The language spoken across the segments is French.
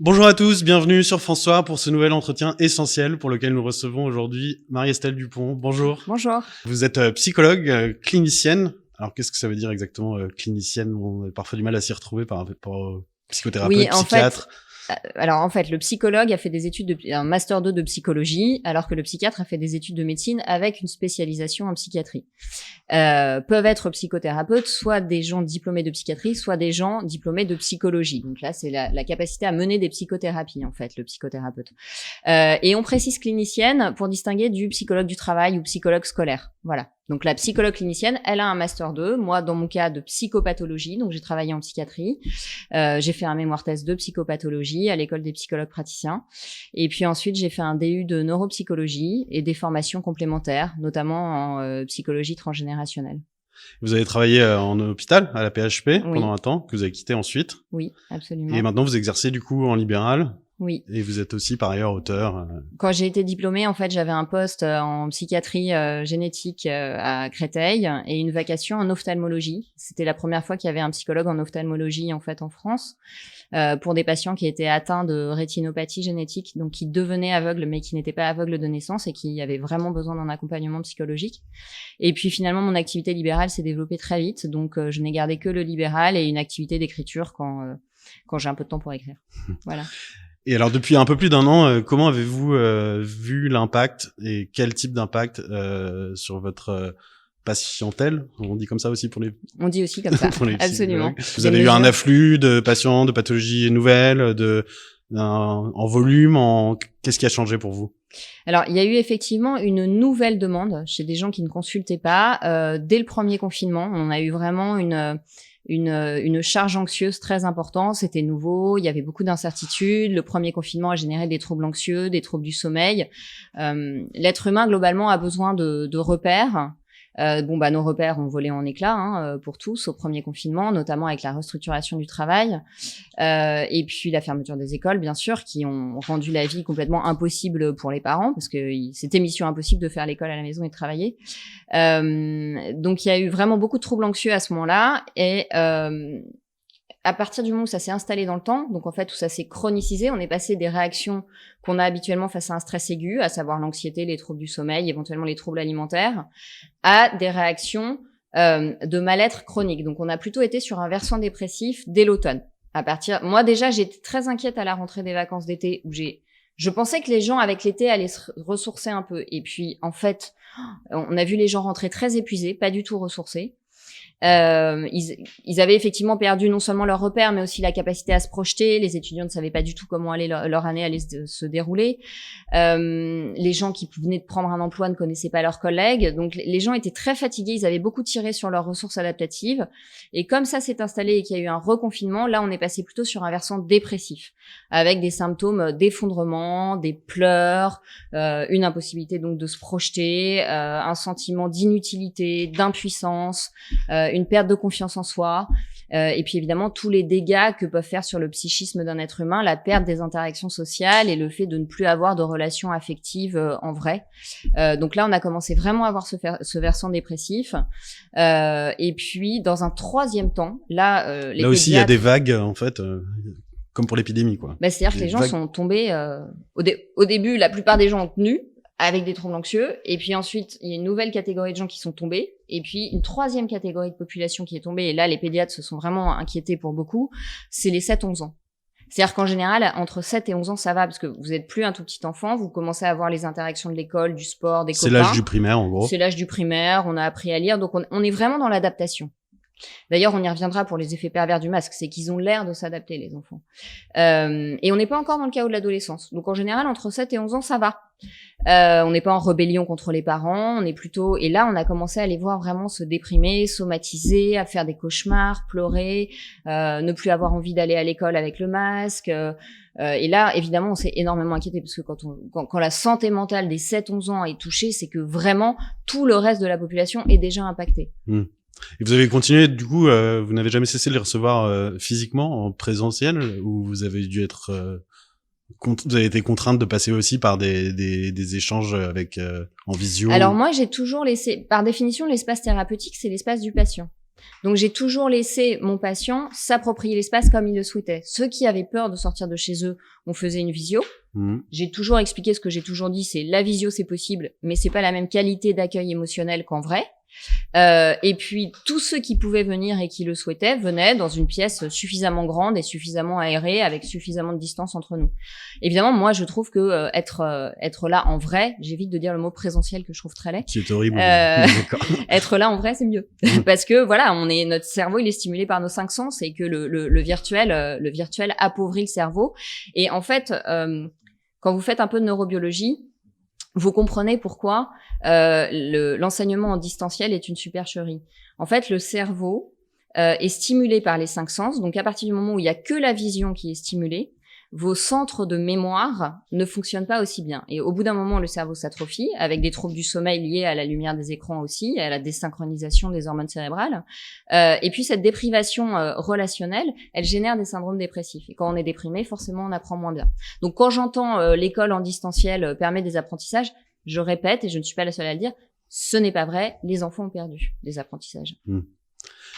Bonjour à tous, bienvenue sur François pour ce nouvel entretien essentiel pour lequel nous recevons aujourd'hui Marie-Estelle Dupont. Bonjour. Bonjour. Vous êtes psychologue, clinicienne. Alors qu'est-ce que ça veut dire exactement clinicienne? On a parfois du mal à s'y retrouver par rapport au psychothérapeute, Oui, psychiatre. En fait, le psychologue a fait des études un master 2 de psychologie, alors que le psychiatre a fait des études de médecine avec une spécialisation en psychiatrie. Peuvent être psychothérapeutes, soit des gens diplômés de psychiatrie, soit des gens diplômés de psychologie. Donc là, c'est la capacité à mener des psychothérapies, en fait, le psychothérapeute. Et on précise clinicienne pour distinguer du psychologue du travail ou psychologue scolaire. Voilà. Donc la psychologue clinicienne, elle a un master 2, moi dans mon cas de psychopathologie, donc j'ai travaillé en psychiatrie, j'ai fait un mémoire thèse de psychopathologie à l'école des psychologues praticiens, et puis ensuite j'ai fait un DU de neuropsychologie et des formations complémentaires, notamment en psychologie transgénérationnelle. Vous avez travaillé en hôpital, à la PHP, Oui. pendant un temps, que vous avez quitté ensuite. Oui, absolument. Et maintenant vous exercez du coup en libéral. Oui. Et vous êtes aussi par ailleurs auteur. Quand j'ai été diplômée, en fait, j'avais un poste en psychiatrie génétique à Créteil et une vacation en ophtalmologie. C'était la première fois qu'il y avait un psychologue en ophtalmologie en fait en France pour des patients qui étaient atteints de rétinopathie génétique, donc qui devenaient aveugles mais qui n'étaient pas aveugles de naissance et qui avaient vraiment besoin d'un accompagnement psychologique. Et puis finalement, mon activité libérale s'est développée très vite, donc je n'ai gardé que le libéral et une activité d'écriture quand j'ai un peu de temps pour écrire. Voilà. Et alors depuis un peu plus d'un an, comment avez-vous vu l'impact et quel type d'impact sur votre patientèle? On dit comme ça aussi pour les... On dit aussi comme ça, absolument. Vous avez eu un afflux de patients, de pathologies nouvelles, en volume, qu'est-ce qui a changé pour vous? Alors, il y a eu effectivement une nouvelle demande chez des gens qui ne consultaient pas. Dès le premier confinement, on a eu vraiment une charge anxieuse très importante, c'était nouveau, il y avait beaucoup d'incertitudes, le premier confinement a généré des troubles anxieux, des troubles du sommeil. L'être humain, globalement, a besoin de repères. Nos repères ont volé en éclats pour tous au premier confinement, notamment avec la restructuration du travail et puis la fermeture des écoles, bien sûr, qui ont rendu la vie complètement impossible pour les parents parce que c'était mission impossible de faire l'école à la maison et de travailler. Donc il y a eu vraiment beaucoup de troubles anxieux à ce moment-là et à partir du moment où ça s'est installé dans le temps, donc en fait où ça s'est chronicisé, on est passé des réactions qu'on a habituellement face à un stress aigu, à savoir l'anxiété, les troubles du sommeil, éventuellement les troubles alimentaires, à des réactions de mal-être chronique. Donc on a plutôt été sur un versant dépressif dès l'automne. Moi déjà j'étais très inquiète à la rentrée des vacances d'été où je pensais que les gens avec l'été allaient se ressourcer un peu. Et puis en fait, on a vu les gens rentrer très épuisés, pas du tout ressourcés. Ils avaient effectivement perdu non seulement leurs repères, mais aussi la capacité à se projeter. Les étudiants ne savaient pas du tout comment leur année allait se dérouler. Les gens qui venaient de prendre un emploi ne connaissaient pas leurs collègues. Donc, les gens étaient très fatigués. Ils avaient beaucoup tiré sur leurs ressources adaptatives. Et comme ça s'est installé et qu'il y a eu un reconfinement, là, on est passé plutôt sur un versant dépressif, avec des symptômes d'effondrement, des pleurs, une impossibilité donc de se projeter, un sentiment d'inutilité, d'impuissance, une perte de confiance en soi, et puis évidemment tous les dégâts que peuvent faire sur le psychisme d'un être humain, la perte des interactions sociales et le fait de ne plus avoir de relations affectives en vrai. Donc là, on a commencé vraiment à avoir ce versant dépressif. Et puis, dans un troisième temps, là aussi, il y a des vagues, en fait, comme pour l'épidémie, quoi. C'est-à-dire que les gens sont tombés... Au début, la plupart des gens ont tenu, avec des troubles anxieux, et puis ensuite, il y a une nouvelle catégorie de gens qui sont tombés, et puis une troisième catégorie de population qui est tombée, et là, les pédiatres se sont vraiment inquiétés pour beaucoup, c'est les 7-11 ans. C'est-à-dire qu'en général, entre 7 et 11 ans, ça va, parce que vous êtes plus un tout petit enfant, vous commencez à avoir les interactions de l'école, du sport, des copains. C'est l'âge du primaire, en gros. C'est l'âge du primaire, on a appris à lire, donc on est vraiment dans l'adaptation. D'ailleurs, on y reviendra pour les effets pervers du masque, c'est qu'ils ont l'air de s'adapter, les enfants. Et on n'est pas encore dans le chaos de l'adolescence. Donc en général, entre 7 et 11 ans, ça va. On n'est pas en rébellion contre les parents, on est plutôt... Et là, on a commencé à les voir vraiment se déprimer, somatiser, à faire des cauchemars, pleurer, ne plus avoir envie d'aller à l'école avec le masque. Et là, évidemment, on s'est énormément inquiété parce que quand la santé mentale des 7-11 ans est touchée, c'est que vraiment tout le reste de la population est déjà impacté. Et vous avez continué, du coup, vous n'avez jamais cessé de les recevoir physiquement, en présentiel, ou vous avez dû être... vous avez été contrainte de passer aussi par des échanges avec en visio? Alors moi, j'ai toujours laissé... Par définition, l'espace thérapeutique, c'est l'espace du patient. Donc, j'ai toujours laissé mon patient s'approprier l'espace comme il le souhaitait. Ceux qui avaient peur de sortir de chez eux, on faisait une visio. J'ai toujours expliqué ce que j'ai toujours dit, c'est la visio, c'est possible, mais c'est pas la même qualité d'accueil émotionnel qu'en vrai. Et puis, tous ceux qui pouvaient venir et qui le souhaitaient venaient dans une pièce suffisamment grande et suffisamment aérée avec suffisamment de distance entre nous. Évidemment, moi, je trouve que être là en vrai, j'évite de dire le mot présentiel que je trouve très laid. Qui est horrible. Être là en vrai, c'est mieux. Parce que voilà, notre cerveau, il est stimulé par nos 5 sens et que le virtuel appauvrit le cerveau. Et en fait, quand vous faites un peu de neurobiologie, vous comprenez pourquoi l'enseignement en distanciel est une supercherie. En fait, le cerveau est stimulé par les 5 sens. Donc, à partir du moment où il y a que la vision qui est stimulée, vos centres de mémoire ne fonctionnent pas aussi bien. Et au bout d'un moment, le cerveau s'atrophie, avec des troubles du sommeil liés à la lumière des écrans aussi, à la désynchronisation des hormones cérébrales. Et puis, cette déprivation relationnelle, elle génère des syndromes dépressifs. Et quand on est déprimé, forcément, on apprend moins bien. Donc, quand j'entends l'école en distanciel permet des apprentissages, je répète, et je ne suis pas la seule à le dire, ce n'est pas vrai, les enfants ont perdu des apprentissages.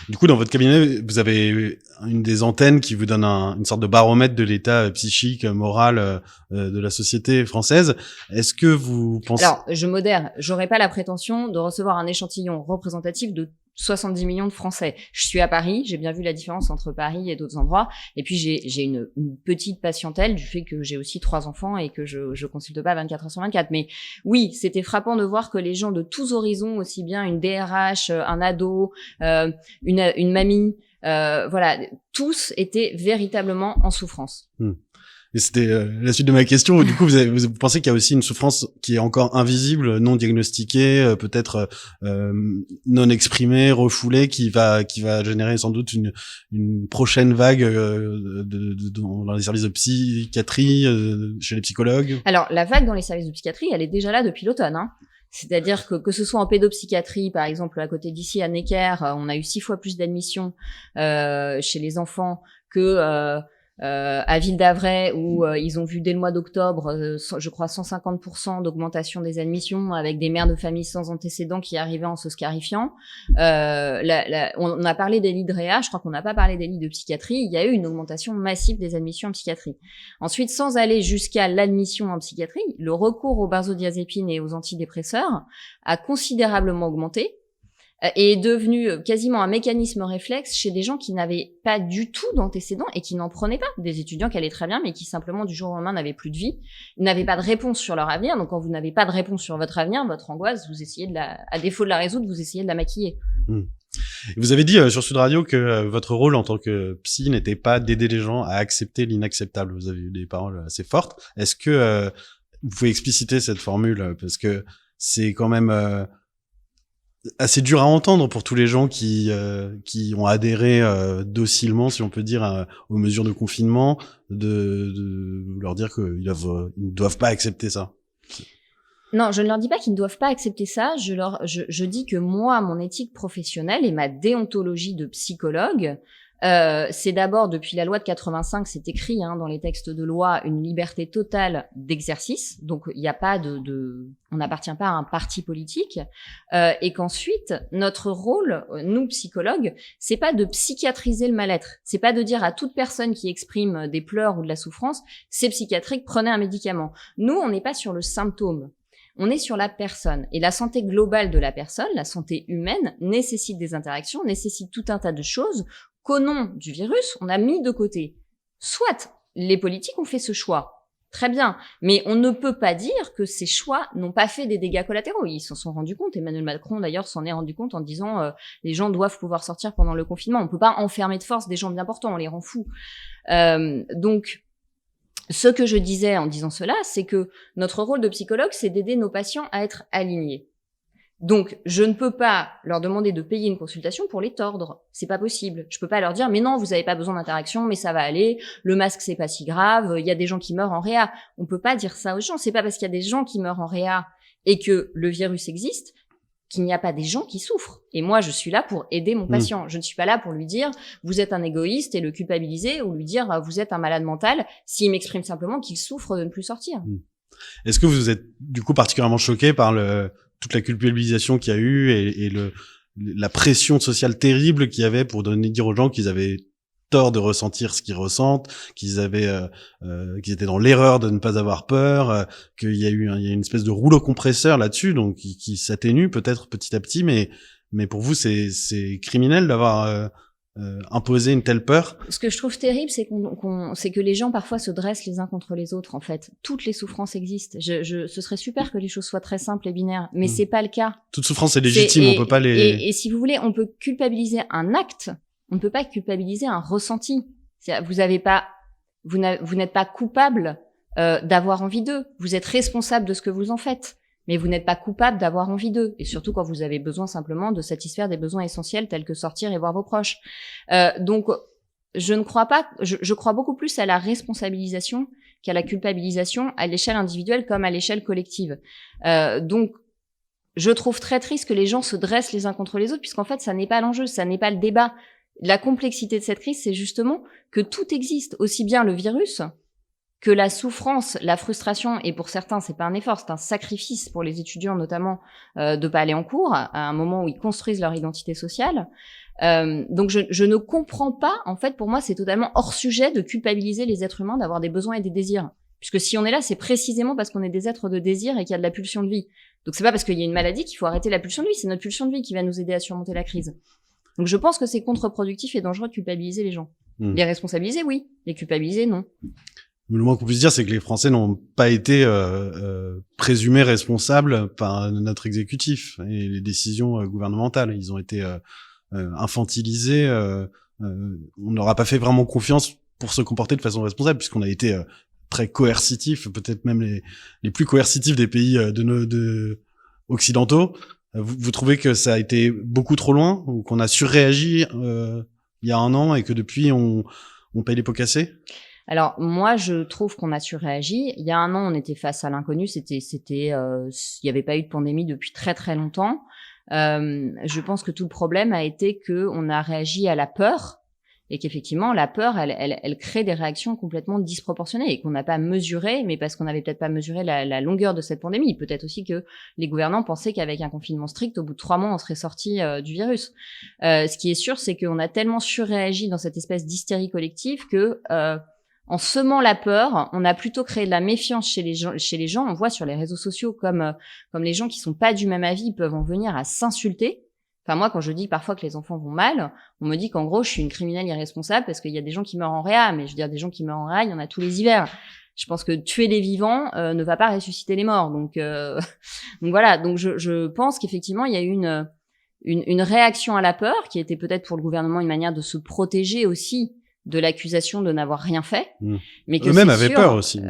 Du coup, dans votre cabinet, vous avez une des antennes qui vous donne une sorte de baromètre de l'état psychique, moral de la société française. Est-ce que vous pensez... Alors, je modère. J'aurais pas la prétention de recevoir un échantillon représentatif de 70 millions de Français. Je suis à Paris, j'ai bien vu la différence entre Paris et d'autres endroits. Et puis, j'ai une petite patientèle du fait que j'ai aussi 3 enfants et que je consulte pas 24 heures sur 24. Mais oui, c'était frappant de voir que les gens de tous horizons, aussi bien une DRH, un ado, une mamie, voilà, tous étaient véritablement en souffrance. Et c'était la suite de ma question. Du coup, vous pensez qu'il y a aussi une souffrance qui est encore invisible, non diagnostiquée, peut-être non exprimée, refoulée, qui va générer sans doute une prochaine vague dans les services de psychiatrie, chez les psychologues. Alors, la vague dans les services de psychiatrie, elle est déjà là depuis l'automne, hein. C'est-à-dire que ce soit en pédopsychiatrie, par exemple, à côté d'ici, à Necker, on a eu 6 fois plus d'admissions chez les enfants que à Ville d'Avray, où ils ont vu dès le mois d'octobre, je crois 150% d'augmentation des admissions, avec des mères de famille sans antécédents qui arrivaient en se scarifiant. On a parlé des lits de réa, je crois qu'on n'a pas parlé des lits de psychiatrie. Il y a eu une augmentation massive des admissions en psychiatrie. Ensuite, sans aller jusqu'à l'admission en psychiatrie, le recours aux benzodiazépines et aux antidépresseurs a considérablement augmenté et est devenu quasiment un mécanisme réflexe chez des gens qui n'avaient pas du tout d'antécédents et qui n'en prenaient pas. Des étudiants qui allaient très bien, mais qui simplement du jour au lendemain n'avaient plus de vie, n'avaient pas de réponse sur leur avenir. Donc quand vous n'avez pas de réponse sur votre avenir, votre angoisse, vous essayez à défaut de la résoudre, vous essayez de la maquiller. Vous avez dit sur Sud Radio que votre rôle en tant que psy n'était pas d'aider les gens à accepter l'inacceptable. Vous avez eu des paroles assez fortes. Est-ce que vous pouvez expliciter cette formule, parce que c'est quand même assez dur à entendre pour tous les gens qui ont adhéré docilement, si on peut dire, aux mesures de confinement, de leur dire qu'ils ne doivent pas accepter ça. Non, je ne leur dis pas qu'ils ne doivent pas accepter ça. Je dis que moi, mon éthique professionnelle et ma déontologie de psychologue, c'est d'abord, depuis la loi de 85, c'est écrit dans les textes de loi, une liberté totale d'exercice. Donc, il n'y a pas on n'appartient pas à un parti politique. Et qu'ensuite, notre rôle, nous, psychologues, c'est pas de psychiatriser le mal-être. C'est pas de dire à toute personne qui exprime des pleurs ou de la souffrance, c'est psychiatrique, prenez un médicament. Nous, on n'est pas sur le symptôme. On est sur la personne. Et la santé globale de la personne, la santé humaine, nécessite des interactions, nécessite tout un tas de choses qu'au nom du virus, on a mis de côté. Soit les politiques ont fait ce choix, très bien, mais on ne peut pas dire que ces choix n'ont pas fait des dégâts collatéraux. Ils s'en sont rendus compte. Emmanuel Macron, d'ailleurs, s'en est rendu compte en disant les gens doivent pouvoir sortir pendant le confinement. On peut pas enfermer de force des gens bien portants, on les rend fous. Donc, ce que je disais en disant cela, c'est que notre rôle de psychologue, c'est d'aider nos patients à être alignés. Donc, je ne peux pas leur demander de payer une consultation pour les tordre. C'est pas possible. Je peux pas leur dire, mais non, vous avez pas besoin d'interaction, mais ça va aller. Le masque, c'est pas si grave. Il y a des gens qui meurent en réa. On peut pas dire ça aux gens. C'est pas parce qu'il y a des gens qui meurent en réa et que le virus existe qu'il n'y a pas des gens qui souffrent. Et moi, je suis là pour aider mon patient. Je ne suis pas là pour lui dire, vous êtes un égoïste et le culpabiliser, ou lui dire, vous êtes un malade mental, s'il m'exprime simplement qu'il souffre de ne plus sortir. Est-ce que vous êtes, du coup, particulièrement choqué par toute la culpabilisation qu'il y a eu et la pression sociale terrible qu'il y avait pour dire aux gens qu'ils avaient tort de ressentir ce qu'ils ressentent, qu'ils étaient dans l'erreur de ne pas avoir peur, qu'il y a une espèce de rouleau compresseur là-dessus, donc qui s'atténue peut-être petit à petit, mais pour vous c'est criminel d'avoir imposé une telle peur. Ce que je trouve terrible, c'est c'est que les gens parfois se dressent les uns contre les autres. En fait, toutes les souffrances existent. Ce serait super que les choses soient très simples et binaires, mais c'est pas le cas. Toute souffrance est légitime, on peut pas les. Et si vous voulez, on peut culpabiliser un acte. On ne peut pas culpabiliser un ressenti. Vous n'êtes pas coupable d'avoir envie d'eux. Vous êtes responsable de ce que vous en faites, mais vous n'êtes pas coupable d'avoir envie d'eux. Et surtout quand vous avez besoin simplement de satisfaire des besoins essentiels tels que sortir et voir vos proches. Donc, je ne crois pas. Je crois beaucoup plus à la responsabilisation qu'à la culpabilisation à l'échelle individuelle comme à l'échelle collective. Donc, je trouve très triste que les gens se dressent les uns contre les autres, puisqu'en fait, ça n'est pas l'enjeu, ça n'est pas le débat. La complexité de cette crise, c'est justement que tout existe, aussi bien le virus que la souffrance, la frustration, et pour certains, c'est pas un effort, c'est un sacrifice pour les étudiants notamment de pas aller en cours à un moment où ils construisent leur identité sociale. Donc je ne comprends pas, en fait, pour moi, c'est totalement hors sujet de culpabiliser les êtres humains d'avoir des besoins et des désirs. Puisque si on est là, c'est précisément parce qu'on est des êtres de désir et qu'il y a de la pulsion de vie. Donc c'est pas parce qu'il y a une maladie qu'il faut arrêter la pulsion de vie, c'est notre pulsion de vie qui va nous aider à surmonter la crise. Donc je pense que c'est contre-productif et dangereux de culpabiliser les gens. Les responsabiliser, oui. Les culpabiliser, non. Le moins qu'on puisse dire, c'est que les Français n'ont pas été présumés responsables par notre exécutif et les décisions gouvernementales. Ils ont été infantilisés. On n'aura pas fait vraiment confiance pour se comporter de façon responsable, puisqu'on a été très coercitifs, peut-être même les plus coercitifs des pays occidentaux. Vous trouvez que ça a été beaucoup trop loin, ou qu'on a surréagi il y a un an et que depuis on paye les pots cassés? Alors moi, je trouve qu'on a surréagi. Il y a un an, on était face à l'inconnu. Il y avait pas eu de pandémie depuis très très longtemps. Je pense que tout le problème a été que on a réagi à la peur et qu'effectivement la peur, elle crée des réactions complètement disproportionnées et qu'on n'a pas mesuré, mais parce qu'on n'avait peut-être pas mesuré la longueur de cette pandémie. Peut-être aussi que les gouvernants pensaient qu'avec un confinement strict, au bout de 3 mois, on serait sorti du virus. Ce qui est sûr, c'est qu'on a tellement surréagi dans cette espèce d'hystérie collective que en semant la peur, on a plutôt créé de la méfiance chez les gens. On voit sur les réseaux sociaux comme les gens qui sont pas du même avis peuvent en venir à s'insulter. Enfin, moi, quand je dis parfois que les enfants vont mal, on me dit qu'en gros, je suis une criminelle irresponsable parce qu'il y a des gens qui meurent en réa. Mais je veux dire, des gens qui meurent en réa, il y en a tous les hivers. Je pense que tuer les vivants ne va pas ressusciter les morts. Donc voilà. Donc je pense qu'effectivement, il y a eu une réaction à la peur qui était peut-être pour le gouvernement une manière de se protéger aussi de l'accusation de n'avoir rien fait. Mais que eux-mêmes avaient peur aussi.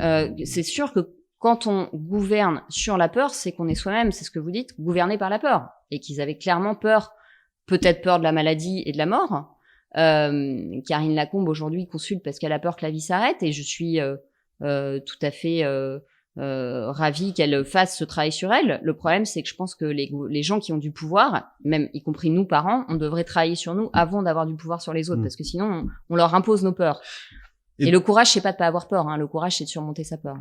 C'est sûr que quand on gouverne sur la peur, c'est qu'on est soi-même, c'est ce que vous dites, gouverné par la peur. Et qu'ils avaient clairement peur, peut-être peur de la maladie et de la mort. Karine Lacombe, aujourd'hui, consulte parce qu'elle a peur que la vie s'arrête. Et je suis tout à fait ravie qu'elle fasse ce travail sur elle. Le problème, c'est que je pense que les gens qui ont du pouvoir, même y compris nous, parents, on devrait travailler sur nous avant d'avoir du pouvoir sur les autres. Parce que sinon, on leur impose nos peurs. Et le courage, c'est pas de pas avoir peur. Hein. Le courage, c'est de surmonter sa peur.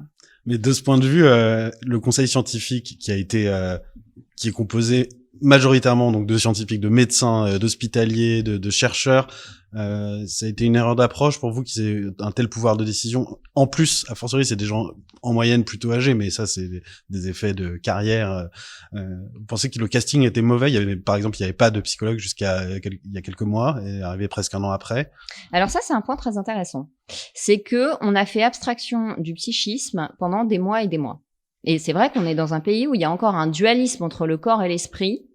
Mais de ce point de vue, le conseil scientifique qui est composé majoritairement donc de scientifiques, de médecins, d'hospitaliers, de chercheurs, ça a été une erreur d'approche pour vous qu'ils aient un tel pouvoir de décision. En plus, a fortiori, c'est des gens en moyenne plutôt âgés, mais ça, c'est des effets de carrière. Vous pensez que le casting était mauvais? Par exemple, il y avait pas de psychologue jusqu'à il y a quelques mois et arrivé presque un an après. Alors ça, c'est un point très intéressant. C'est que on a fait abstraction du psychisme pendant des mois et des mois. Et c'est vrai qu'on est dans un pays où il y a encore un dualisme entre le corps et l'esprit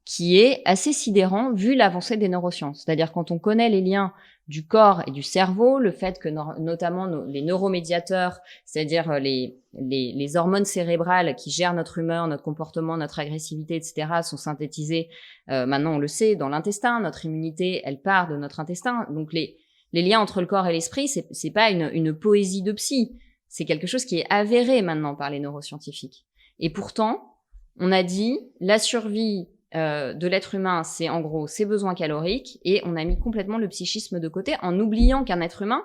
qui est assez sidérant vu l'avancée des neurosciences. C'est-à-dire quand on connaît les liens du corps et du cerveau, le fait que notamment les neuromédiateurs, c'est-à-dire les hormones cérébrales qui gèrent notre humeur, notre comportement, notre agressivité, etc., sont synthétisés, maintenant on le sait, dans l'intestin. Notre immunité, elle part de notre intestin. Donc les liens entre le corps et l'esprit, c'est pas une poésie de psy. C'est quelque chose qui est avéré maintenant par les neuroscientifiques. Et pourtant, on a dit la survie de l'être humain, c'est en gros ses besoins caloriques, et on a mis complètement le psychisme de côté en oubliant qu'un être humain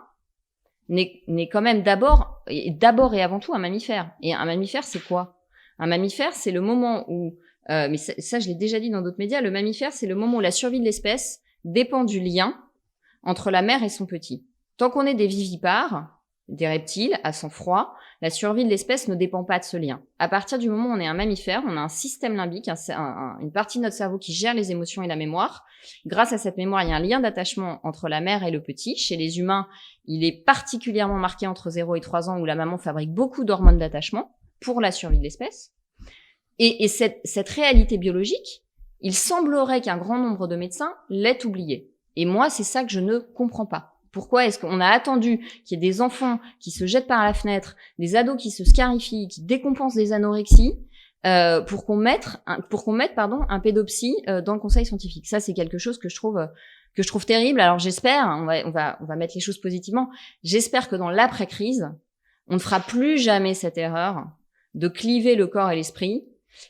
n'est quand même d'abord et avant tout un mammifère. Et un mammifère, c'est quoi? Un mammifère, c'est le moment où mais ça, je l'ai déjà dit dans d'autres médias, le mammifère, c'est le moment où la survie de l'espèce dépend du lien entre la mère et son petit. Tant qu'on est des vivipares, des reptiles, à sang froid, la survie de l'espèce ne dépend pas de ce lien. À partir du moment où on est un mammifère, on a un système limbique, une partie de notre cerveau qui gère les émotions et la mémoire. Grâce à cette mémoire, il y a un lien d'attachement entre la mère et le petit. Chez les humains, il est particulièrement marqué entre 0 et 3 ans où la maman fabrique beaucoup d'hormones d'attachement pour la survie de l'espèce. Et cette réalité biologique, il semblerait qu'un grand nombre de médecins l'aient oubliée. Et moi, c'est ça que je ne comprends pas. Pourquoi est-ce qu'on a attendu qu'il y ait des enfants qui se jettent par la fenêtre, des ados qui se scarifient, qui décompensent des anorexies, pour qu'on mette un pédopsie dans le conseil scientifique. Ça, c'est quelque chose que je trouve terrible. Alors j'espère, on va mettre les choses positivement. J'espère que dans l'après-crise, on ne fera plus jamais cette erreur de cliver le corps et l'esprit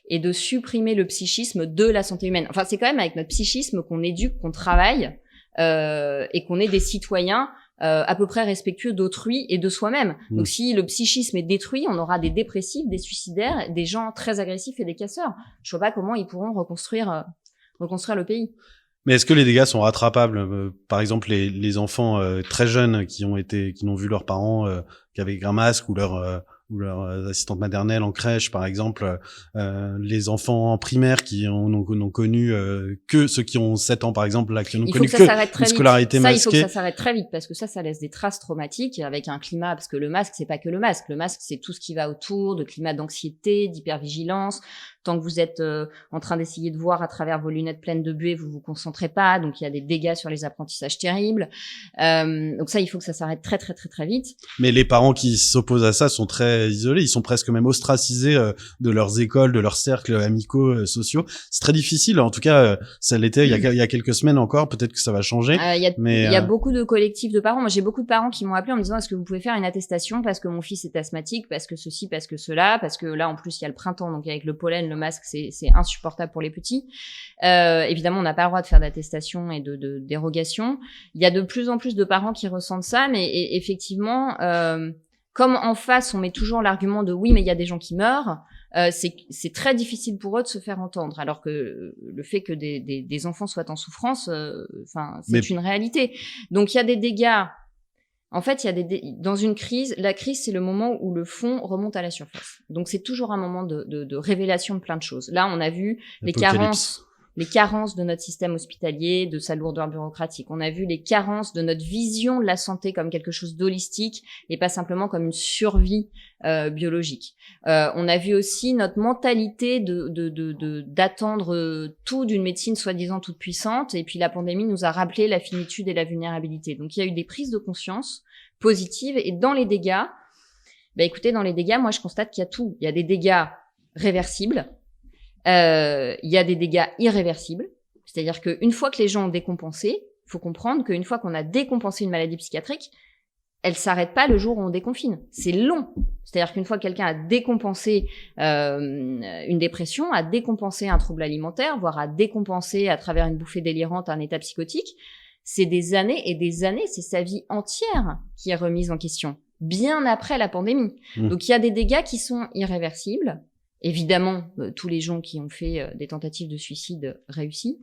et de supprimer le psychisme de la santé humaine. Enfin, c'est quand même avec notre psychisme qu'on éduque, qu'on travaille. Et qu'on est des citoyens à peu près respectueux d'autrui et de soi-même. Donc si le psychisme est détruit, on aura des dépressifs, des suicidaires, des gens très agressifs et des casseurs. Je vois pas comment ils pourront reconstruire le pays. Mais est-ce que les dégâts sont rattrapables? Par exemple, les enfants très jeunes qui n'ont vu leurs parents qui avaient un masque ou leur assistante maternelle en crèche, par exemple, les enfants en primaire qui n'ont connu que ceux qui ont 7 ans, par exemple, là, qui n'ont connu que une scolarité masquée. Il faut que ça s'arrête très vite parce que ça laisse des traces traumatiques avec un climat, parce que le masque, c'est pas que le masque. Le masque, c'est tout ce qui va autour, de climat d'anxiété, d'hypervigilance. Tant que vous êtes en train d'essayer de voir à travers vos lunettes pleines de buée, vous vous concentrez pas, donc il y a des dégâts sur les apprentissages terribles. Donc ça, il faut que ça s'arrête très très très très vite. Mais les parents qui s'opposent à ça sont très isolés, ils sont presque même ostracisés de leurs écoles, de leurs cercles amicaux, sociaux. C'est très difficile, en tout cas, ça l'était il y a quelques semaines encore, peut-être que ça va changer. Il y a beaucoup de collectifs de parents. Moi, j'ai beaucoup de parents qui m'ont appelé en me disant est-ce que vous pouvez faire une attestation parce que mon fils est asthmatique, parce que ceci, parce que cela, parce que là, en plus, il y a le printemps, donc avec le pollen, le masque, c'est insupportable pour les petits. Évidemment, on n'a pas le droit de faire d'attestation et de dérogation. Il y a de plus en plus de parents qui ressentent ça, mais effectivement, comme en face, on met toujours l'argument de oui, mais il y a des gens qui meurent, c'est très difficile pour eux de se faire entendre. Alors que le fait que des enfants soient en souffrance, c'est une réalité. Donc il y a des dégâts. En fait, dans une crise, la crise, c'est le moment où le fond remonte à la surface. Donc, c'est toujours un moment de révélation de plein de choses. Là, on a vu les carences de notre système hospitalier, de sa lourdeur bureaucratique. On a vu les carences de notre vision de la santé comme quelque chose d'holistique et pas simplement comme une survie biologique. On a vu aussi notre mentalité d'attendre tout d'une médecine soi-disant toute puissante, et puis la pandémie nous a rappelé la finitude et la vulnérabilité. Donc il y a eu des prises de conscience positives, et dans les dégâts, moi je constate qu'il y a tout. Il y a des dégâts réversibles, il y a des dégâts irréversibles, c'est-à-dire qu'une fois que les gens ont décompensé, il faut comprendre qu'une fois qu'on a décompensé une maladie psychiatrique, elle s'arrête pas le jour où on déconfine. C'est long. C'est-à-dire qu'une fois que quelqu'un a décompensé une dépression, a décompensé un trouble alimentaire, voire a décompensé à travers une bouffée délirante un état psychotique, c'est des années et des années, c'est sa vie entière qui est remise en question, bien après la pandémie. Donc il y a des dégâts qui sont irréversibles. Évidemment, tous les gens qui ont fait des tentatives de suicide réussis.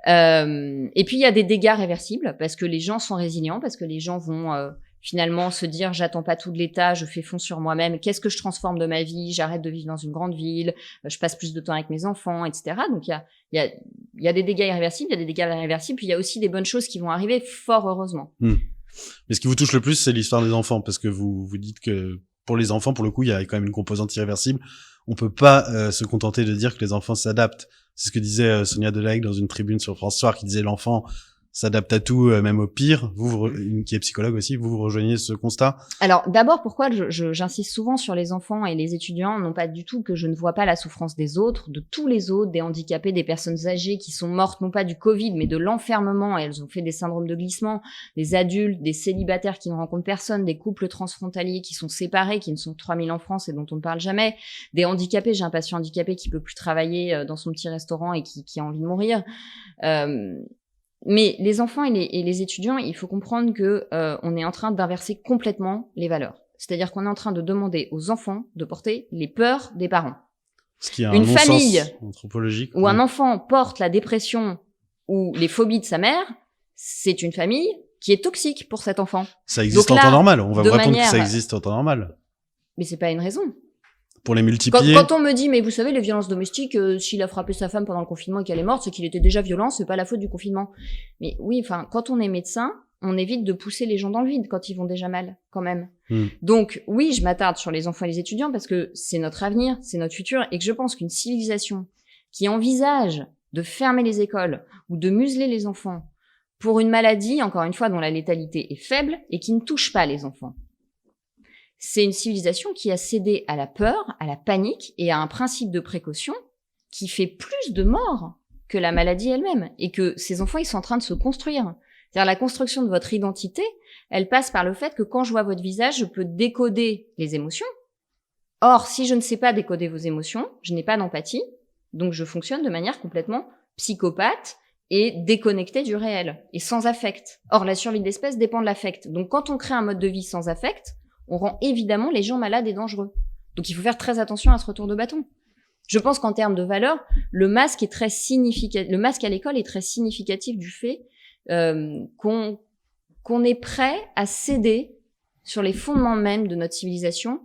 Et puis il y a des dégâts réversibles parce que les gens sont résilients, parce que les gens vont finalement se dire j'attends pas tout de l'État, je fais fond sur moi-même, qu'est-ce que je transforme de ma vie, j'arrête de vivre dans une grande ville, je passe plus de temps avec mes enfants, etc. Donc il y a des dégâts irréversibles, il y a des dégâts irréversibles, puis il y a aussi des bonnes choses qui vont arriver, fort heureusement. Mais ce qui vous touche le plus, c'est l'histoire des enfants, parce que vous dites que pour les enfants, pour le coup, il y a quand même une composante irréversible. On peut pas se contenter de dire que les enfants s'adaptent. C'est ce que disait Sonia Delahaye dans une tribune sur France Soir, qui disait l'enfant s'adapte à tout, même au pire. Vous qui est psychologue aussi, vous rejoignez ce constat? Alors d'abord, pourquoi j'insiste souvent sur les enfants et les étudiants, non pas du tout que je ne vois pas la souffrance des autres, de tous les autres, des handicapés, des personnes âgées qui sont mortes non pas du Covid, mais de l'enfermement, et elles ont fait des syndromes de glissement, des adultes, des célibataires qui ne rencontrent personne, des couples transfrontaliers qui sont séparés, qui ne sont que 3000 en France et dont on ne parle jamais, des handicapés, j'ai un patient handicapé qui peut plus travailler dans son petit restaurant et qui a envie de mourir. Mais les enfants et les étudiants, il faut comprendre que on est en train d'inverser complètement les valeurs. C'est-à-dire qu'on est en train de demander aux enfants de porter les peurs des parents. Ce qui a Une un non-sens famille anthropologique. où un enfant porte la dépression ou les phobies de sa mère, c'est une famille qui est toxique pour cet enfant. Ça existe Donc en temps là, normal. On va de vous répondre que ça manière- existe en temps normal. Mais c'est pas une raison. Pour les Quand, multiplier. quand on me dit, mais vous savez, les violences domestiques, s'il a frappé sa femme pendant le confinement et qu'elle est morte, c'est qu'il était déjà violent, c'est pas la faute du confinement. Mais oui, enfin, quand on est médecin, on évite de pousser les gens dans le vide quand ils vont déjà mal, quand même. Donc, oui, je m'attarde sur les enfants et les étudiants parce que c'est notre avenir, c'est notre futur, et que je pense qu'une civilisation qui envisage de fermer les écoles ou de museler les enfants pour une maladie, encore une fois, dont la létalité est faible et qui ne touche pas les enfants, c'est une civilisation qui a cédé à la peur, à la panique et à un principe de précaution qui fait plus de morts que la maladie elle-même. Et que ces enfants, ils sont en train de se construire. C'est-à-dire la construction de votre identité, elle passe par le fait que quand je vois votre visage, je peux décoder les émotions. Or, si je ne sais pas décoder vos émotions, je n'ai pas d'empathie, donc je fonctionne de manière complètement psychopathe et déconnectée du réel, et sans affect. Or, la survie de l'espèce dépend de l'affect. Donc quand on crée un mode de vie sans affect, on rend évidemment les gens malades et dangereux. Donc il faut faire très attention à ce retour de bâton. Je pense qu'en termes de valeur, le masque est très significatif. Le masque à l'école est très significatif du fait qu'on est prêt à céder sur les fondements mêmes de notre civilisation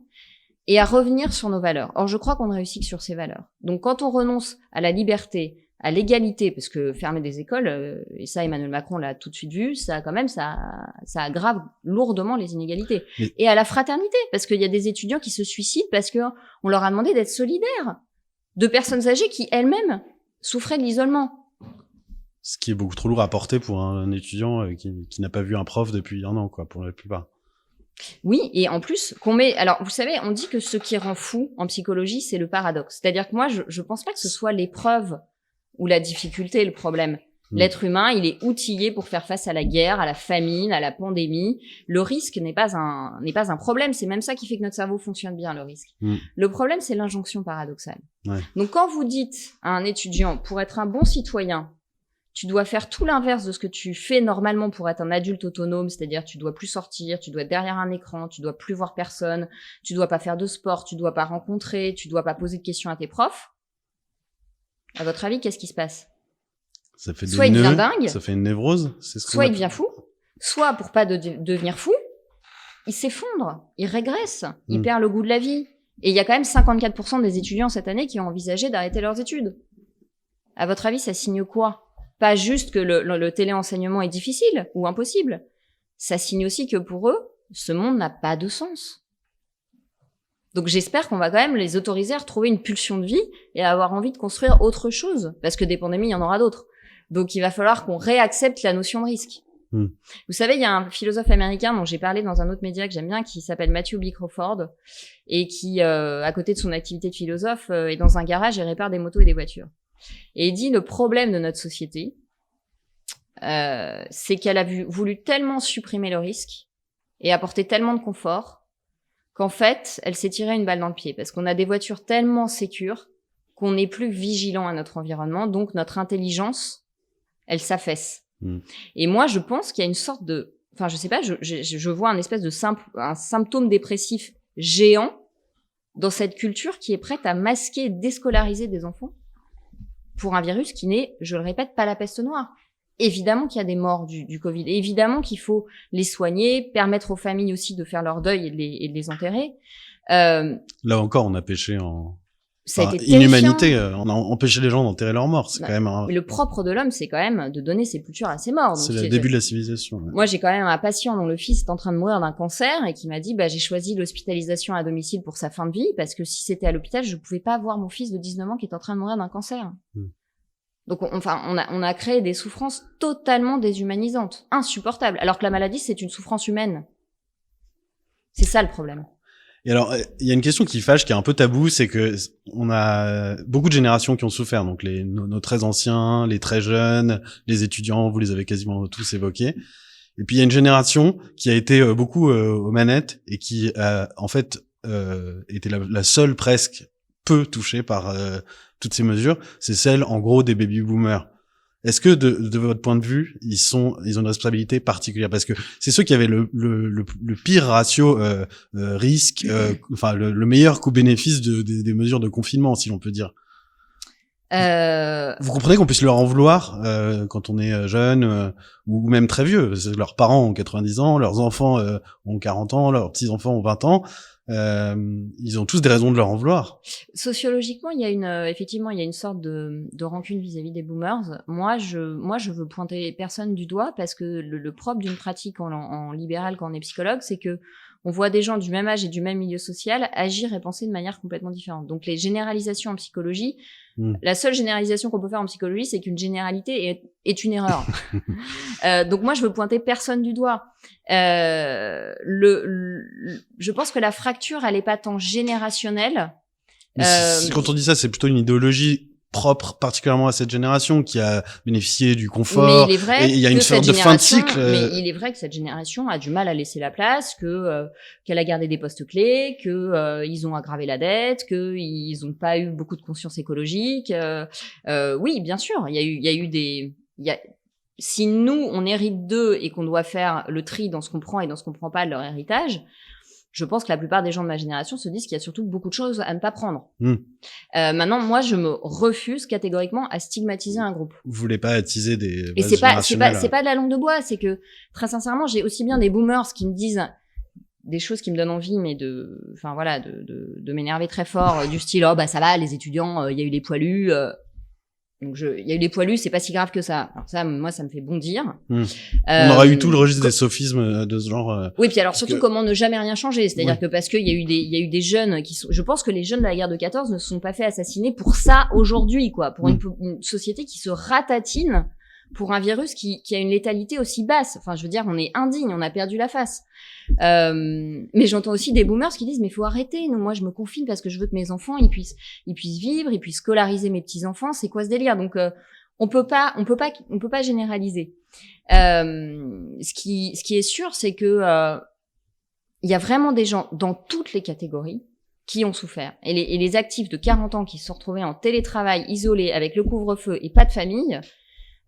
et à revenir sur nos valeurs. Or, je crois qu'on ne réussit que sur ces valeurs. Donc quand on renonce à la liberté, à l'égalité, parce que fermer des écoles, et ça Emmanuel Macron l'a tout de suite vu, ça quand même, ça aggrave lourdement les inégalités. Et à la fraternité, parce qu'il y a des étudiants qui se suicident parce que on leur a demandé d'être solidaires de personnes âgées qui elles-mêmes souffraient de l'isolement. Ce qui est beaucoup trop lourd à porter pour un étudiant qui n'a pas vu un prof depuis 1 an, quoi, pour la plupart. Oui, et en plus, alors, vous savez, on dit que ce qui rend fou en psychologie, c'est le paradoxe. C'est-à-dire que moi, je pense pas que ce soit l'épreuve ou la difficulté le problème. L'être humain, il est outillé pour faire face à la guerre, à la famine, à la pandémie. Le risque n'est pas un problème. C'est même ça qui fait que notre cerveau fonctionne bien, le risque. Le problème, c'est l'injonction paradoxale. Ouais. Donc, quand vous dites à un étudiant, pour être un bon citoyen, tu dois faire tout l'inverse de ce que tu fais normalement pour être un adulte autonome, c'est-à-dire tu dois plus sortir, tu dois être derrière un écran, tu dois plus voir personne, tu dois pas faire de sport, tu dois pas rencontrer, tu dois pas poser de questions à tes profs. À votre avis, qu'est-ce qui se passe? Ça fait soit il devient dingue, ça fait une névrose, c'est ce soit il devient fou, soit pour pas devenir fou, il s'effondre, il régresse, il perd le goût de la vie. Et il y a quand même 54% des étudiants cette année qui ont envisagé d'arrêter leurs études. À votre avis, ça signe quoi? Pas juste que le téléenseignement est difficile ou impossible. Ça signe aussi que pour eux, ce monde n'a pas de sens. Donc j'espère qu'on va quand même les autoriser à retrouver une pulsion de vie et à avoir envie de construire autre chose. Parce que des pandémies, il y en aura d'autres. Donc il va falloir qu'on réaccepte la notion de risque. Vous savez, il y a un philosophe américain dont j'ai parlé dans un autre média que j'aime bien, qui s'appelle Matthew B. Crawford, et qui, à côté de son activité de philosophe, est dans un garage et répare des motos et des voitures. Et il dit, le problème de notre société, c'est qu'elle a voulu tellement supprimer le risque et apporter tellement de confort qu'en fait, elle s'est tirée une balle dans le pied. Parce qu'on a des voitures tellement sécures qu'on n'est plus vigilant à notre environnement, donc notre intelligence, elle s'affaisse. Et moi, je pense qu'il y a une sorte de... Enfin, je sais pas, je vois un espèce de un symptôme dépressif géant dans cette culture qui est prête à masquer et déscolariser des enfants pour un virus qui n'est, je le répète, pas la peste noire. Évidemment qu'il y a des morts du Covid. Évidemment qu'il faut les soigner, permettre aux familles aussi de faire leur deuil et de les enterrer. Là encore, on a péché en... Ça a été inhumanité, on a empêché les gens d'enterrer leurs morts. C'est quand même Mais le propre de l'homme, c'est quand même de donner sépulture à ses morts. C'est le début de la civilisation. Ouais. Moi, j'ai quand même un patient dont le fils est en train de mourir d'un cancer et qui m'a dit, j'ai choisi l'hospitalisation à domicile pour sa fin de vie parce que si c'était à l'hôpital, je pouvais pas voir mon fils de 19 ans qui est en train de mourir d'un cancer. Donc, on a créé des souffrances totalement déshumanisantes, insupportables. Alors que la maladie, c'est une souffrance humaine. C'est ça le problème. Et alors, il y a une question qui fâche, qui est un peu tabou, c'est que on a beaucoup de générations qui ont souffert. Donc, nos très anciens, les très jeunes, les étudiants, vous les avez quasiment tous évoqués. Et puis, il y a une génération qui a été beaucoup aux manettes et qui, en fait, était la seule presque peu touchée par toutes ces mesures. C'est celle, en gros, des baby-boomers. est-ce que de votre point de vue, ils ont une responsabilité particulière? Parce que c'est ceux qui avaient le pire ratio risque, enfin le meilleur coût-bénéfice des mesures de confinement, si l'on peut dire. Vous comprenez qu'on puisse leur en vouloir quand on est jeune ou même très vieux. Leurs parents ont 90 ans, leurs enfants ont 40 ans, leurs petits-enfants ont 20 ans. Ils ont tous des raisons de leur en vouloir. Sociologiquement, il y a effectivement, il y a une sorte de rancune vis-à-vis des boomers. Moi, je veux pointer personne du doigt parce que le propre d'une pratique en libéral quand on est psychologue, c'est que on voit des gens du même âge et du même milieu social agir et penser de manière complètement différente. Donc, les généralisations en psychologie, la seule généralisation qu'on peut faire en psychologie, c'est qu'une généralité est une erreur. Donc, moi, je veux pointer personne du doigt. Je pense que la fracture, elle est pas tant générationnelle. Quand on dit ça, c'est plutôt une idéologie propre particulièrement à cette génération qui a bénéficié du confort. Mais il est vrai et il y a une sorte de fin de cycle. Mais il est vrai que cette génération a du mal à laisser la place, qu'elle a gardé des postes clés, ils ont aggravé la dette, qu'ils ont pas eu beaucoup de conscience écologique. Oui, bien sûr, si nous on hérite d'eux et qu'on doit faire le tri dans ce qu'on prend et dans ce qu'on prend pas de leur héritage, je pense que la plupart des gens de ma génération se disent qu'il y a surtout beaucoup de choses à ne pas prendre. Maintenant, moi, je me refuse catégoriquement à stigmatiser un groupe. Vous voulez pas attiser des et c'est pas de la langue de bois, c'est que très sincèrement, j'ai aussi bien des boomers qui me disent des choses qui me donnent envie, mais de m'énerver très fort, du style oh bah ça va, les étudiants, il y a eu les poilus. Donc il y a eu les poilus, c'est pas si grave que ça. Alors ça, moi, ça me fait bondir. On aurait eu tout le registre des sophismes de ce genre. Oui, puis alors surtout comment ne jamais rien changer, c'est-à-dire que parce qu'il y a eu des jeunes qui sont, je pense que les jeunes de la guerre de 14 ne se sont pas fait assassiner pour ça aujourd'hui, quoi, pour une société qui se ratatine pour un virus qui a une létalité aussi basse. Enfin, je veux dire, on est indigne, on a perdu la face. Mais j'entends aussi des boomers qui disent mais faut arrêter, moi je me confine parce que je veux que mes enfants ils puissent vivre, ils puissent scolariser mes petits enfants, c'est quoi ce délire? Donc on peut pas généraliser. Ce qui est sûr, c'est que il y a vraiment des gens dans toutes les catégories qui ont souffert. Et les actifs de 40 ans qui se sont retrouvés en télétravail, isolés, avec le couvre-feu et pas de famille.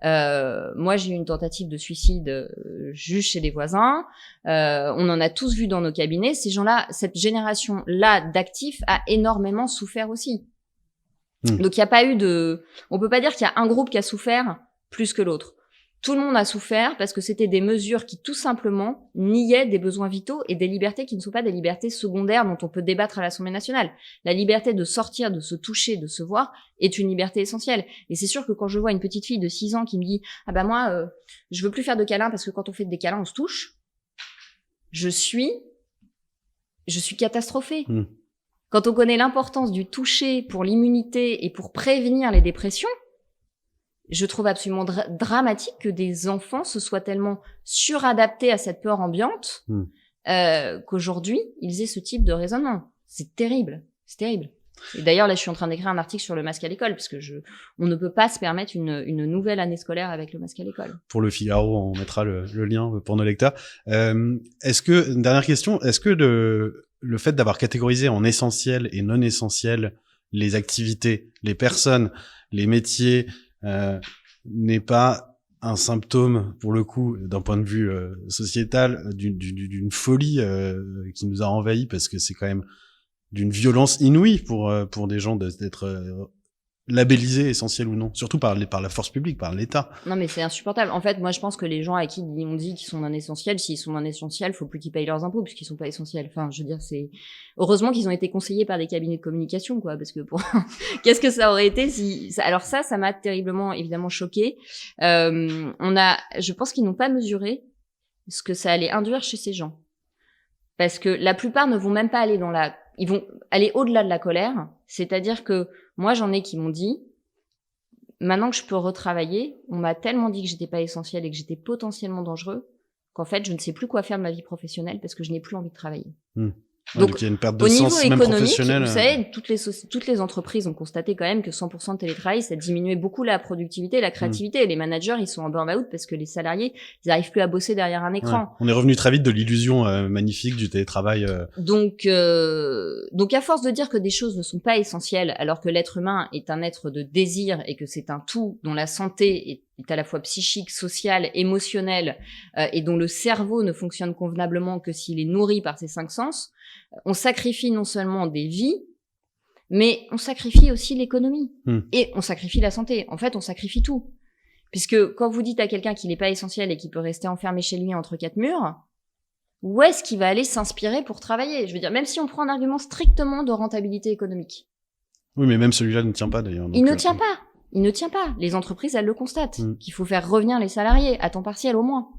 Moi, j'ai eu une tentative de suicide juste chez les voisins. On en a tous vu dans nos cabinets. Ces gens-là, cette génération-là d'actifs a énormément souffert aussi. Donc, il n'y a pas eu on peut pas dire qu'il y a un groupe qui a souffert plus que l'autre. Tout le monde a souffert parce que c'était des mesures qui, tout simplement, niaient des besoins vitaux et des libertés qui ne sont pas des libertés secondaires dont on peut débattre à l'Assemblée nationale. La liberté de sortir, de se toucher, de se voir est une liberté essentielle. Et c'est sûr que quand je vois une petite fille de 6 ans qui me dit « Ah bah moi, je veux plus faire de câlins parce que quand on fait des câlins, on se touche », je suis catastrophée. Quand on connaît l'importance du toucher pour l'immunité et pour prévenir les dépressions, je trouve absolument dramatique que des enfants se soient tellement suradaptés à cette peur ambiante qu'aujourd'hui, ils aient ce type de raisonnement. C'est terrible. C'est terrible. Et d'ailleurs, là, je suis en train d'écrire un article sur le masque à l'école parce que on ne peut pas se permettre une nouvelle année scolaire avec le masque à l'école. Pour le Figaro, on mettra le lien pour nos lecteurs. Dernière question, est-ce que le fait d'avoir catégorisé en essentiel et non essentiel les activités, les personnes, les métiers, n'est pas un symptôme, pour le coup, d'un point de vue sociétal, d'une folie qui nous a envahis, parce que c'est quand même d'une violence inouïe pour des gens d'être labellisés essentiels ou non, surtout par la force publique, par l'État. Non, mais c'est insupportable. En fait, moi, je pense que les gens à qui on dit qu'ils sont non essentiels, s'ils sont non essentiels, faut plus qu'ils payent leurs impôts puisqu'ils sont pas essentiels. Enfin, je veux dire, heureusement qu'ils ont été conseillés par des cabinets de communication, quoi, parce que qu'est-ce que ça aurait été si, alors ça m'a terriblement, évidemment, choquée. Je pense qu'ils n'ont pas mesuré ce que ça allait induire chez ces gens. Parce que la plupart ne vont même pas aller ils vont aller au-delà de la colère. C'est-à-dire que moi, j'en ai qui m'ont dit, maintenant que je peux retravailler, on m'a tellement dit que j'étais pas essentielle et que j'étais potentiellement dangereux, qu'en fait, je ne sais plus quoi faire de ma vie professionnelle parce que je n'ai plus envie de travailler. Donc il y a une perte de au sens, niveau même économique, professionnel. Vous savez, toutes les entreprises ont constaté quand même que 100% de télétravail, ça diminuait beaucoup la productivité et la créativité. Et les managers, ils sont en burn-out parce que les salariés, ils n'arrivent plus à bosser derrière un écran. Ouais. On est revenu très vite de l'illusion magnifique du télétravail. Donc à force de dire que des choses ne sont pas essentielles, alors que l'être humain est un être de désir et que c'est un tout dont la santé est est à la fois psychique, social, émotionnel, et dont le cerveau ne fonctionne convenablement que s'il est nourri par ces 5 sens, on sacrifie non seulement des vies, mais on sacrifie aussi l'économie. Et on sacrifie la santé. En fait, on sacrifie tout. Puisque quand vous dites à quelqu'un qu'il n'est pas essentiel et qu'il peut rester enfermé chez lui entre 4 murs, où est-ce qu'il va aller s'inspirer pour travailler? Je veux dire, même si on prend un argument strictement de rentabilité économique. Oui, mais même celui-là ne tient pas d'ailleurs. Il ne tient pas. Il ne tient pas. Les entreprises, elles le constatent. Qu'il faut faire revenir les salariés, à temps partiel au moins.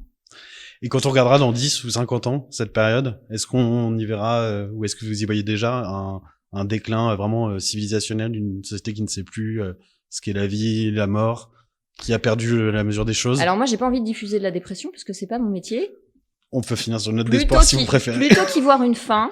Et quand on regardera dans 10 ou 50 ans, cette période, est-ce qu'on y verra, ou est-ce que vous y voyez déjà un déclin vraiment civilisationnel d'une société qui ne sait plus ce qu'est la vie, la mort, qui a perdu la mesure des choses? Alors moi, j'ai pas envie de diffuser de la dépression parce que c'est pas mon métier. On peut finir sur une note d'espoir si vous préférez. Plutôt qu'y voir une fin,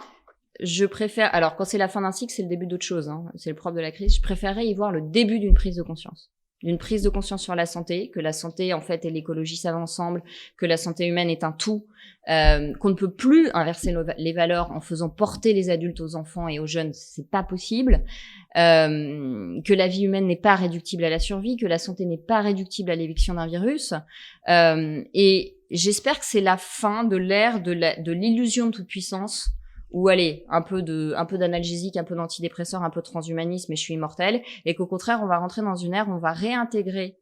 je préfère... Alors, quand c'est la fin d'un cycle, c'est le début d'autre chose. Hein. C'est le propre de la crise. Je préférerais y voir le début d'une prise de conscience. D'une prise de conscience sur la santé, que la santé, en fait, et l'écologie, ça va ensemble, que la santé humaine est un tout, qu'on ne peut plus inverser les valeurs en faisant porter les adultes aux enfants et aux jeunes, c'est pas possible, que la vie humaine n'est pas réductible à la survie, que la santé n'est pas réductible à l'éviction d'un virus, et j'espère que c'est la fin de l'ère de l'illusion de toute puissance, où allez, un peu d'analgésique, un peu d'antidépresseur, un peu de transhumanisme et je suis immortel, et qu'au contraire, on va rentrer dans une ère où on va réintégrer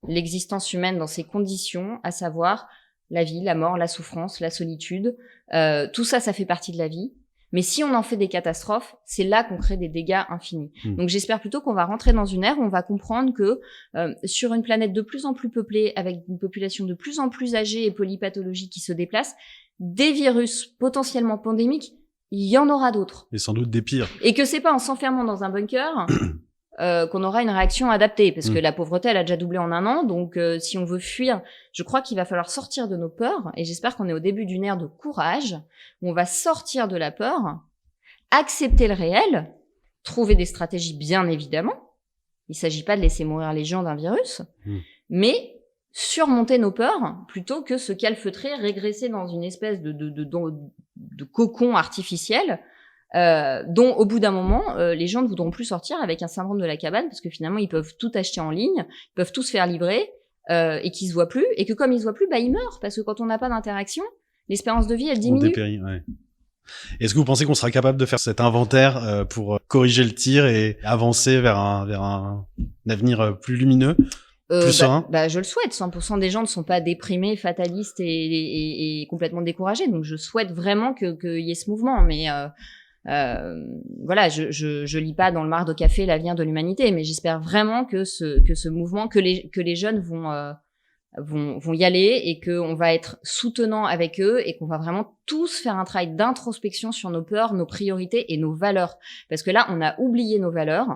l'existence humaine dans ses conditions, à savoir la vie, la mort, la souffrance, la solitude. Tout ça, ça fait partie de la vie. Mais si on en fait des catastrophes, c'est là qu'on crée des dégâts infinis. Donc j'espère plutôt qu'on va rentrer dans une ère où on va comprendre que sur une planète de plus en plus peuplée, avec une population de plus en plus âgée et polypathologique qui se déplace, des virus potentiellement pandémiques, il y en aura d'autres. Et sans doute des pires. Et que c'est pas en s'enfermant dans un bunker qu'on aura une réaction adaptée, parce que la pauvreté, elle a déjà doublé en 1 an, donc si on veut fuir, je crois qu'il va falloir sortir de nos peurs, et j'espère qu'on est au début d'une ère de courage, où on va sortir de la peur, accepter le réel, trouver des stratégies bien évidemment, il s'agit pas de laisser mourir les gens d'un virus, mais surmonter nos peurs plutôt que se calfeutrer, régresser dans une espèce de cocon artificiel dont au bout d'un moment les gens ne voudront plus sortir avec un syndrome de la cabane parce que finalement ils peuvent tout acheter en ligne, ils peuvent tout se faire livrer et qu'ils se voient plus et que comme ils se voient plus, bah ils meurent parce que quand on n'a pas d'interaction, l'espérance de vie elle diminue. On dépérit, ouais. Est-ce que vous pensez qu'on sera capable de faire cet inventaire pour corriger le tir et avancer vers un avenir plus lumineux? Je le souhaite. 100% des gens ne sont pas déprimés, fatalistes et complètement découragés. Donc, je souhaite vraiment qu'il y ait ce mouvement. Mais voilà, je lis pas dans le mar de café l'avenir de l'humanité. Mais j'espère vraiment que ce mouvement, que les jeunes vont y aller et qu'on va être soutenant avec eux et qu'on va vraiment tous faire un travail d'introspection sur nos peurs, nos priorités et nos valeurs. Parce que là, on a oublié nos valeurs.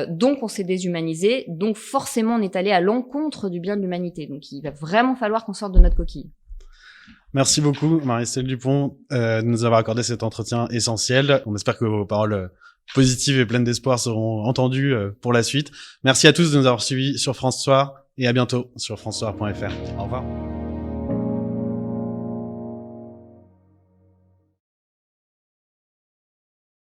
Donc on s'est déshumanisé, donc forcément on est allé à l'encontre du bien de l'humanité. Donc il va vraiment falloir qu'on sorte de notre coquille. Merci beaucoup Marie-Estelle Dupont de nous avoir accordé cet entretien essentiel. On espère que vos paroles positives et pleines d'espoir seront entendues pour la suite. Merci à tous de nous avoir suivis sur France Soir et à bientôt sur francesoir.fr. Au revoir.